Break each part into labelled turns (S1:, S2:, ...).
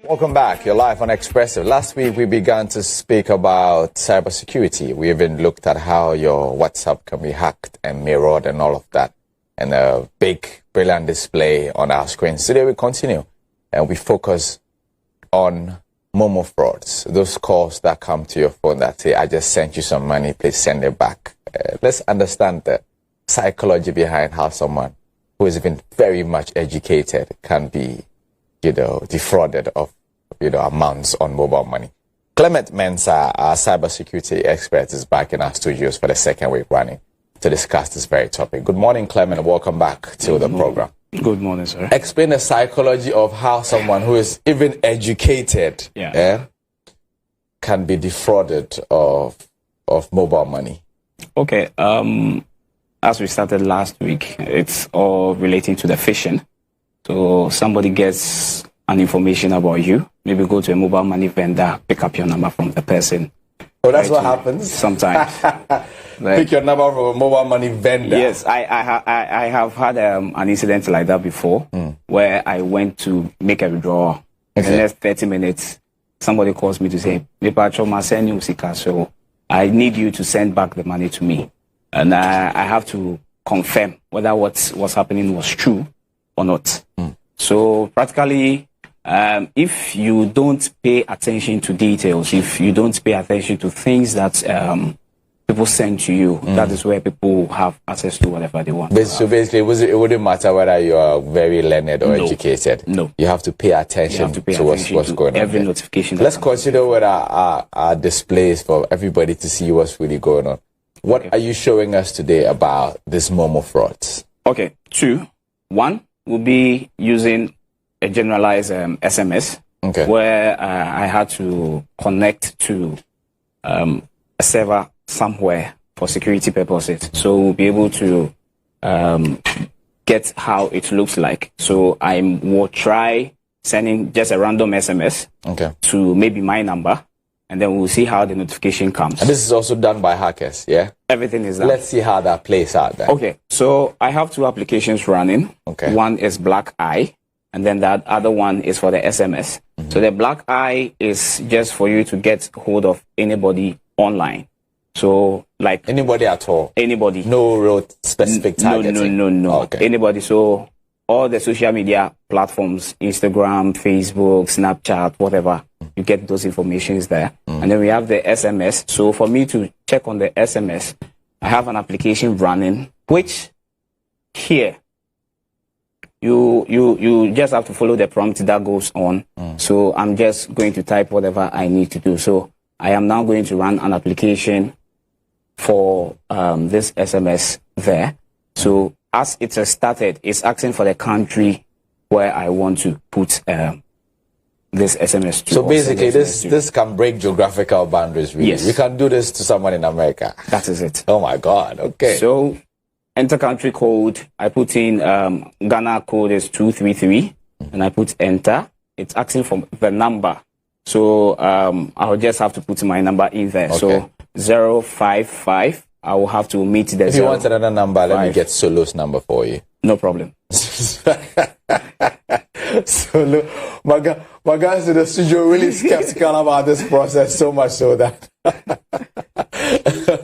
S1: Welcome back. You're live on Expressive. Last week we began to speak about cybersecurity. We even looked at how your WhatsApp can be hacked and mirrored and all of that. And a big, brilliant display on our screens. Today we continue and we focus on Momo frauds. Those calls that come to your phone that say, I just sent you some money, please send it back. Let's understand the psychology behind how someone who is even very much educated can be, defrauded of, amounts on mobile money. Clement Mensah, our cybersecurity expert, is back in our studios for the second week running to discuss this very topic. Good morning, Clement. Welcome back to the program.
S2: Good morning, sir.
S1: Explain the psychology of how someone who is even educated can be defrauded of mobile money.
S2: Okay. As we started last week, it's all relating to the phishing. So somebody gets an information about you, maybe go to a mobile money vendor, pick up your number from the person.
S1: Oh, that's what happens?
S2: Sometimes.
S1: Pick your number from a mobile money vendor.
S2: Yes, I have had an incident like that before, where I went to make a withdrawal. In the next 30 minutes, somebody calls me to say, so I need you to send back the money to me. And I have to confirm whether what's happening was true or not. So practically, if you don't pay attention to details, if you don't pay attention to things that people send to you, that is where people have access to whatever they want.
S1: So basically, it wouldn't matter whether you are very learned or educated.
S2: No.
S1: You have to pay attention to what's going on.
S2: Every notification.
S1: Let's consider what our displays for everybody to see what's really going on. What are you showing us today about this Momo frauds?
S2: Okay, two. One will be using a generalized SMS, where I had to connect to a server somewhere for security purposes. So we'll be able to get how it looks like. So I will try sending just a random SMS to maybe my number, and then we'll see how the notification comes. And
S1: this is also done by hackers, yeah?
S2: Everything is done.
S1: Let's see how that plays out then.
S2: Okay, so I have two applications running. One is Black Eye, and then that other one is for the SMS. So the Black Eye is just for you to get hold of anybody online. So like
S1: anybody at all? Anybody. No real specific targeting?
S2: No. Anybody. So all the social media platforms, Instagram, Facebook, Snapchat, whatever, you get those informations there. And then we have the SMS. So for me to check on the SMS, I have an application running, which here, you just have to follow the prompt that goes on. So I'm just going to type whatever I need to do. So I am now going to run an application for this SMS there. So as it has started, it's asking for the country where I want to put this SMS to.
S1: So basically, this can break geographical boundaries, really.
S2: Yes.
S1: We can do this to someone in America.
S2: That is it.
S1: Oh, my God. Okay.
S2: So enter country code. I put in Ghana code is 233, and I put enter. It's asking for the number. So I'll just have to put my number in there. So 055. I will have to meet the.
S1: If you want another number, let me get Solo's number for you.
S2: No problem.
S1: Solo, my guys in the studio really skeptical about this process, so much so that.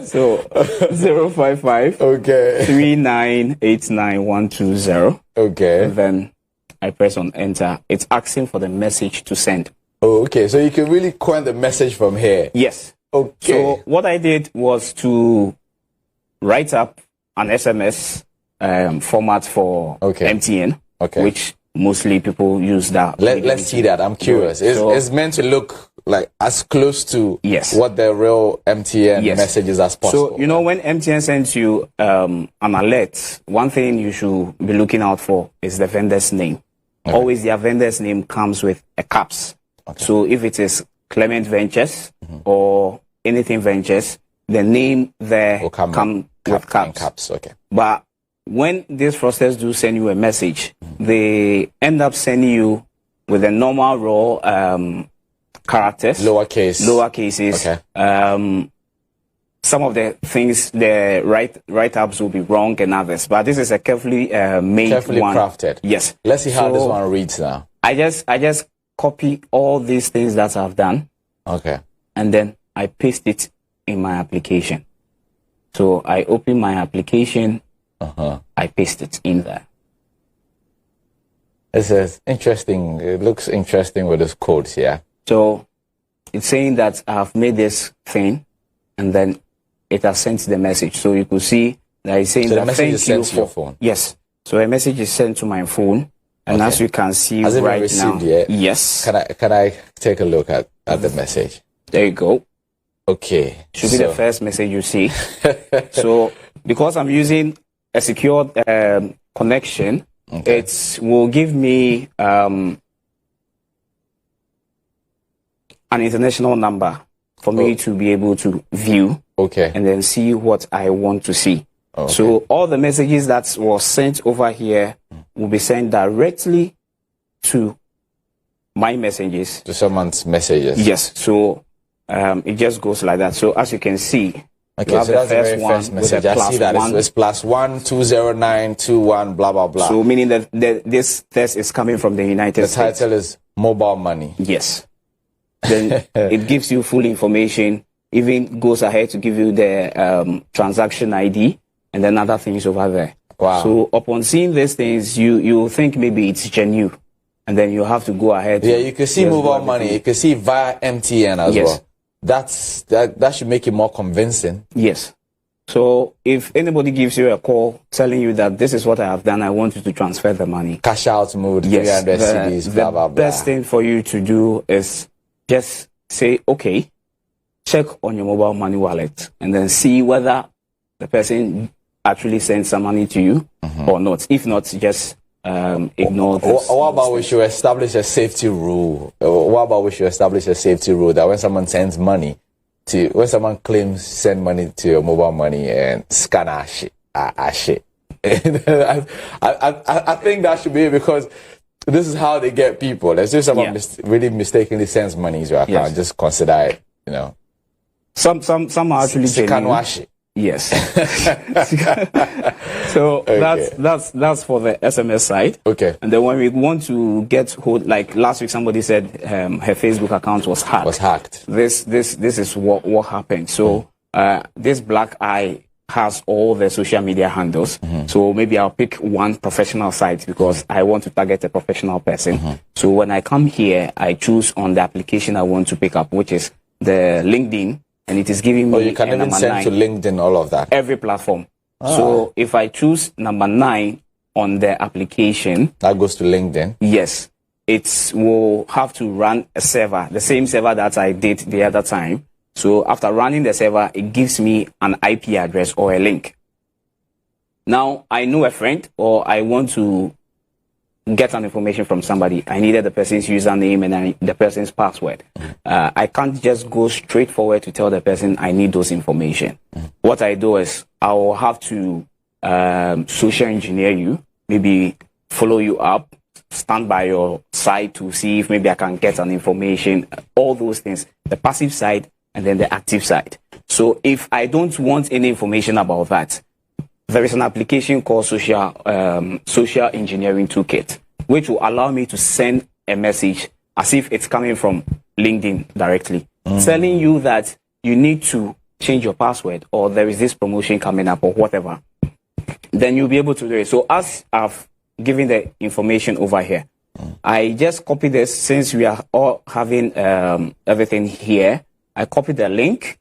S2: So 055. 3989120.
S1: And
S2: then I press on enter. It's asking for the message to send.
S1: Oh, okay. So you can really coin the message from here.
S2: Yes.
S1: Okay.
S2: So what I did was to write up an SMS format for MTN, which mostly people use that.
S1: Let's see that. I'm curious. It's meant to look like as close to what the real MTN message is as possible.
S2: So, when MTN sends you an alert, one thing you should be looking out for is the vendor's name. Always their vendor's name comes with a caps. So if it is Clement Ventures or anything Ventures, the name there will come with caps. But when these fraudsters do send you a message, they end up sending you with the normal raw characters,
S1: lower cases.
S2: Some of the things, the write-ups will be wrong and others, but this is a carefully made
S1: carefully
S2: one.
S1: Crafted.
S2: Yes.
S1: Let's see how this one reads now.
S2: I just copy all these things that I've done.
S1: Okay.
S2: And then I paste it in my application. So I open my application, I paste it in there.
S1: This is interesting. It looks interesting with those codes, yeah.
S2: So it's saying that I've made this thing, and then it has sent the message. So you could see that it's saying
S1: so
S2: that
S1: the message is sent to your phone.
S2: Yes. So a message is sent to my phone, and as you can see
S1: has
S2: right
S1: it been
S2: now,
S1: received yet?
S2: Yes.
S1: Can I take a look at the message?
S2: There you go.
S1: Okay.
S2: Should be the first message you see. So because I'm using a secured connection, it will give me an international number for me to be able to view and then see what I want to see. So all the messages that was sent over here will be sent directly to my messages.
S1: To someone's messages?
S2: Yes. So it just goes like that. So as you can see,
S1: okay, so that's the very first message. I see that it's +1 209 21 blah blah blah.
S2: So meaning that this test is coming from the United States.
S1: The title is mobile money.
S2: Yes. Then it gives you full information. Even goes ahead to give you the transaction ID and then other things over there.
S1: Wow.
S2: So upon seeing these things, you think maybe it's genuine, and then you have to go ahead.
S1: Yeah, you can see mobile money. You can see via MTN as well. That should make it more convincing.
S2: Yes. So if anybody gives you a call telling you that this is what I have done, I want you to transfer the money.
S1: Cash out mode, 300 CDs, blah, blah, blah.
S2: The best thing for you to do is just say, okay, check on your mobile money wallet and then see whether the person actually sent some money to you or not. If not, just ignore this.
S1: What about we should establish a safety rule? What about we should establish a safety rule that when someone sends money when someone claims send money to your mobile money and scan our shit, I think that should be it, because this is how they get people. Let's say someone really mistakenly sends money to your account, just consider it, you know.
S2: Some are actually genuine. Yes. So that's for the SMS side.
S1: Okay.
S2: And then when we want to get hold, like last week somebody said her Facebook account was hacked. This is what happened. So this black eye has all the social media handles. So maybe I'll pick one professional site because I want to target a professional person. So when I come here, I choose on the application I want to pick up, which is the LinkedIn. And it is giving me
S1: you can even send to LinkedIn, all of that.
S2: Every platform. So if I choose number 9 on the application,
S1: that goes to LinkedIn.
S2: Yes, it will have to run a server, the same server that I did the other time. So after running the server, it gives me an IP address or a link. Now I know a friend, or I want to get an information from somebody. I needed the person's username and the person's password. I can't just go straight forward to tell the person I need those information. What I do is I will have to social engineer you, maybe follow you up, stand by your side to see if maybe I can get an information, all those things, the passive side and then the active side. So if I don't want any information about that, there is an application called Social Engineering Toolkit, which will allow me to send a message as if it's coming from LinkedIn directly, telling you that you need to change your password, or there is this promotion coming up, or whatever. Then you'll be able to do it. So as I've given the information over here, I just copy this. Since we are all having everything here, I copy the link,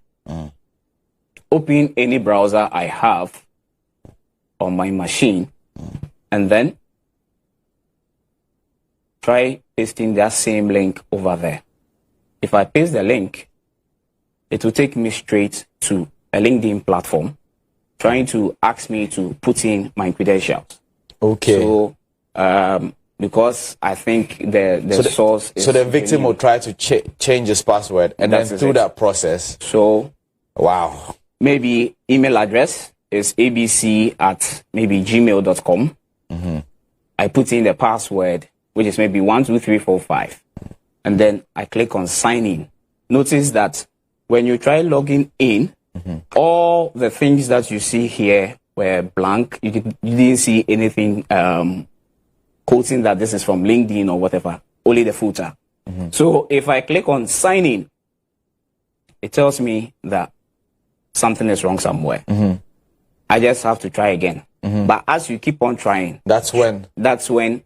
S2: open any browser I have on my machine, and then try pasting that same link over there. If I paste the link, it will take me straight to a LinkedIn platform trying to ask me to put in my credentials. Okay. So because I think the source is...
S1: So the victim will try to change his password, and then through that process...
S2: So...
S1: Wow.
S2: Maybe email address is abc at maybe gmail.com. I put in the password, which is maybe 12345, and then I click on sign in. Notice that when you try logging in, all the things that you see here were blank. You didn't see anything quoting that this is from LinkedIn or whatever, only the footer. So if I click on sign in, it tells me that something is wrong somewhere. I just have to try again. But as you keep on trying,
S1: that's when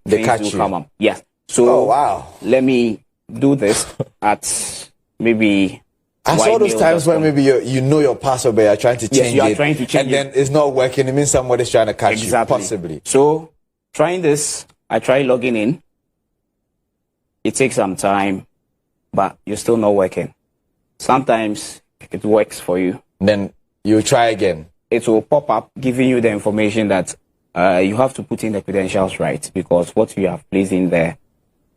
S2: they
S1: catch
S2: things
S1: you.
S2: will come up. Yes. So
S1: oh wow,
S2: let me do this at maybe.
S1: I saw those times when maybe you know your password, but you're trying to change
S2: you are
S1: it,
S2: trying to change
S1: and then it's not working. It means somebody's trying to catch you, possibly.
S2: So trying this, I try logging in. It takes some time, but you're still not working. Sometimes it works for you.
S1: Then you try again.
S2: It will pop up giving you the information that you have to put in the credentials right, because what you have placed in there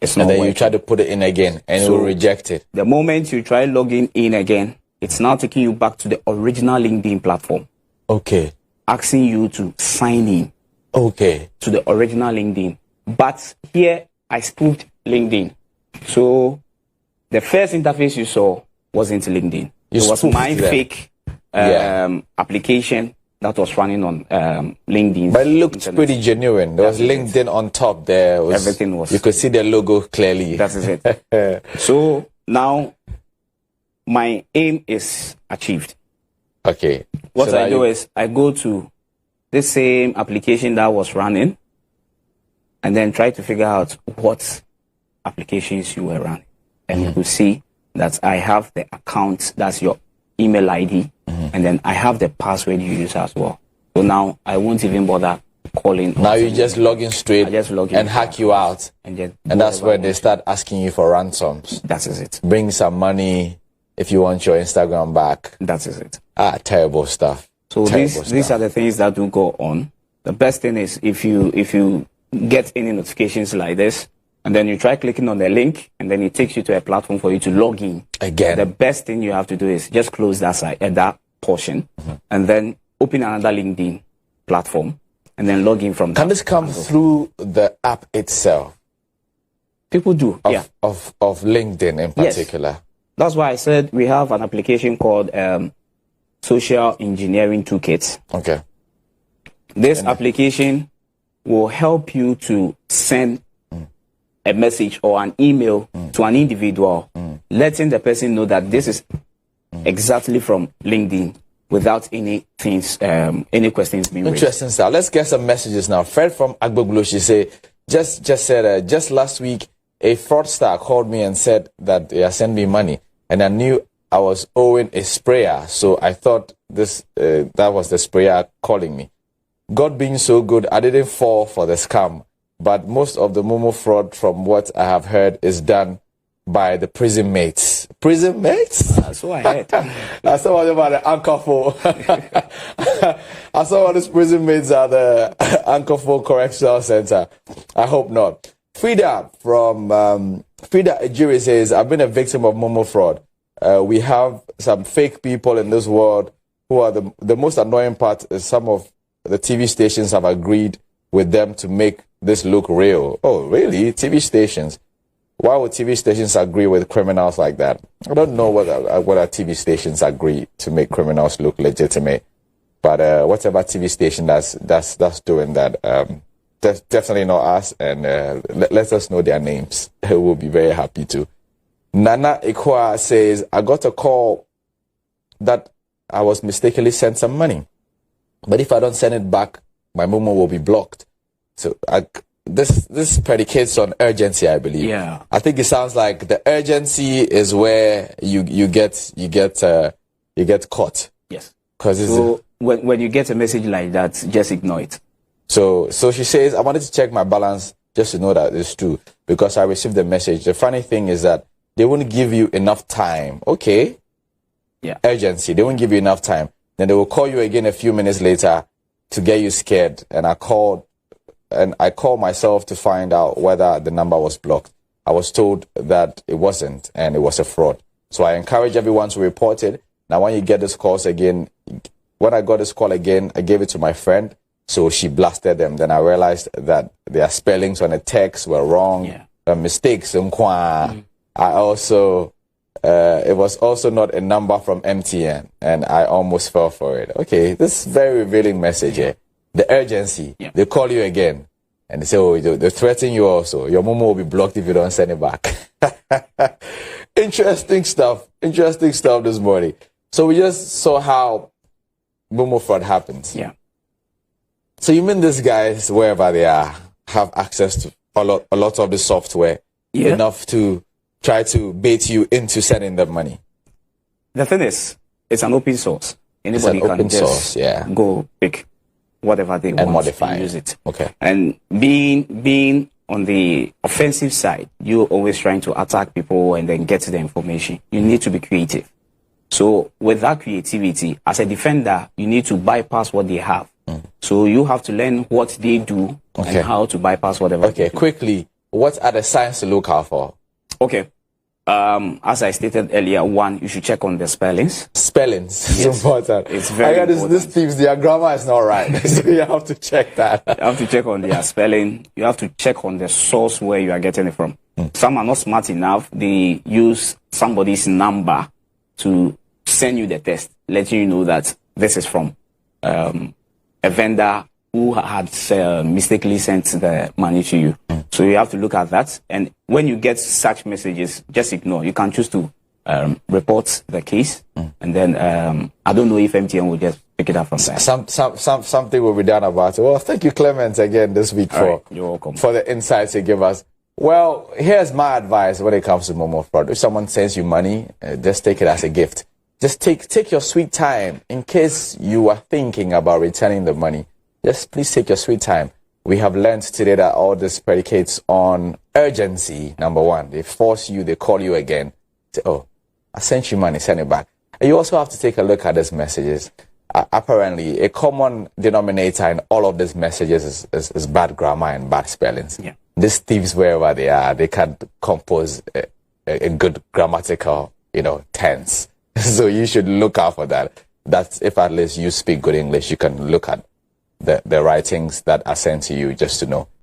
S2: is not
S1: And then
S2: working.
S1: you try to put it in again, and it will reject it.
S2: The moment you try logging in again, it's now taking you back to the original LinkedIn platform.
S1: Okay.
S2: Asking you to sign in.
S1: Okay.
S2: To the original LinkedIn. But here, I spoofed LinkedIn. So, the first interface you saw wasn't LinkedIn. It was my fake application that was running on LinkedIn.
S1: But it looked pretty genuine. There was LinkedIn on top there.
S2: Everything was.
S1: You could see the logo clearly.
S2: That is it. So, now, my aim is achieved.
S1: Okay.
S2: What I do is, I go to the same application that was running, and then try to figure out what applications you were running. And you will see that I have the account, that's your email ID, and then I have the password you use as well. So now I won't even bother calling.
S1: Now you just log in straight
S2: and
S1: hack you out. And that's where they start asking you for ransoms.
S2: That is it.
S1: Bring some money if you want your Instagram back.
S2: That is it.
S1: Terrible stuff.
S2: So these are the things that do go on. The best thing is if you get any notifications like this, and then you try clicking on the link, and then it takes you to a platform for you to log in.
S1: Again.
S2: The best thing you have to do is just close that side, that portion, and then open another LinkedIn platform, and then log in from there.
S1: Can this come through the app itself?
S2: People do,
S1: Of LinkedIn in particular?
S2: Yes. That's why I said we have an application called Social Engineering Toolkit.
S1: Okay.
S2: This application will help you to send a message or an email to an individual, letting the person know that this is exactly from LinkedIn without any questions being raised.
S1: Interesting, sir. Let's get some messages now. Fred from Agboglo, she said, just last week, a fraudster called me and said that they are sending me money, and I knew I was owing a sprayer, so I thought that was the sprayer calling me. God being so good, I didn't fall for the scam. But most of the Momo fraud, from what I have heard, is done by the prison mates. Prison mates?
S2: That's what I heard.
S1: I saw what about the anchor for. I saw what these prison mates are the anchor for correctional center. I hope not. Frida from Frida Ejiri says, I've been a victim of Momo fraud. We have some fake people in this world who are the most annoying part is some of the TV stations have agreed with them to make this look real. Oh, really? TV stations? Why would TV stations agree with criminals like that? I don't know whether TV stations agree to make criminals look legitimate. But whatever TV station that's doing that, that's definitely not us. And let us know their names. We'll be very happy to. Nana Ikwa says, I got a call that I was mistakenly sent some money. But if I don't send it back, my Momo will be blocked. So this predicates on urgency, I believe.
S2: Yeah.
S1: I think it sounds like the urgency is where you get caught.
S2: Yes.
S1: Because
S2: when you get a message like that, just ignore it.
S1: So she says, I wanted to check my balance just to know that it's true because I received the message. The funny thing is that they won't give you enough time. Okay.
S2: Yeah.
S1: Urgency. They won't give you enough time. Then they will call you again a few minutes later to get you scared. And I called myself to find out whether the number was blocked. I was told that it wasn't, and it was a fraud. So I encourage everyone to report it. Now, when you get this calls again, when I got this call again, I gave it to my friend. So she blasted them. Then I realized that their spellings on the text were wrong.
S2: Yeah.
S1: Mistakes. I also, it was also not a number from MTN, and I almost fell for it. Okay, this is very revealing message here. The urgency.
S2: Yeah.
S1: They call you again. And they say, oh, they threaten you also. Your Momo will be blocked if you don't send it back. Interesting stuff this morning. So we just saw how Momo fraud happens.
S2: Yeah.
S1: So you mean these guys, wherever they are, have access to a lot of the software enough to try to bait you into sending them money?
S2: The thing is, it's an open source. Anybody can just go pick whatever they want
S1: and modify
S2: and use it.
S1: Okay.
S2: And being on the offensive side, you're always trying to attack people and then get the information. You need to be creative. So with that creativity, as a defender, you need to bypass what they have. So you have to learn what they do and how to bypass whatever.
S1: Okay, quickly, what are the signs to look out for?
S2: Okay. As I stated earlier, one, you should check on the spellings.
S1: Spellings is important.
S2: It's very important.
S1: These thieves, their grammar is not right. So you have to check that.
S2: You have to check on their spelling. You have to check on the source where you are getting it from. Some are not smart enough. They use somebody's number to send you the text, letting you know that this is from a vendor who had mistakenly sent the money to you. So you have to look at that. And when you get such messages, just ignore. You can choose to report the case. And then I don't know if MTN will just pick it up from there.
S1: Something will be done about it. Well, thank you, Clement, again this week
S2: You're welcome.
S1: For the insights you give us. Well, here's my advice when it comes to Momo fraud. If someone sends you money, just take it as a gift. Just take your sweet time. In case you are thinking about returning the money, just please take your sweet time. We have learned today that all this predicates on urgency, number one. They force you, they call you again. Say, oh, I sent you money, send it back. And you also have to take a look at these messages. Apparently, a common denominator in all of these messages is bad grammar and bad spellings.
S2: Yeah.
S1: These thieves, wherever they are, they can compose a good grammatical, tense. So you should look out for that. That's if at least you speak good English, you can look at the writings that are sent to you just to know.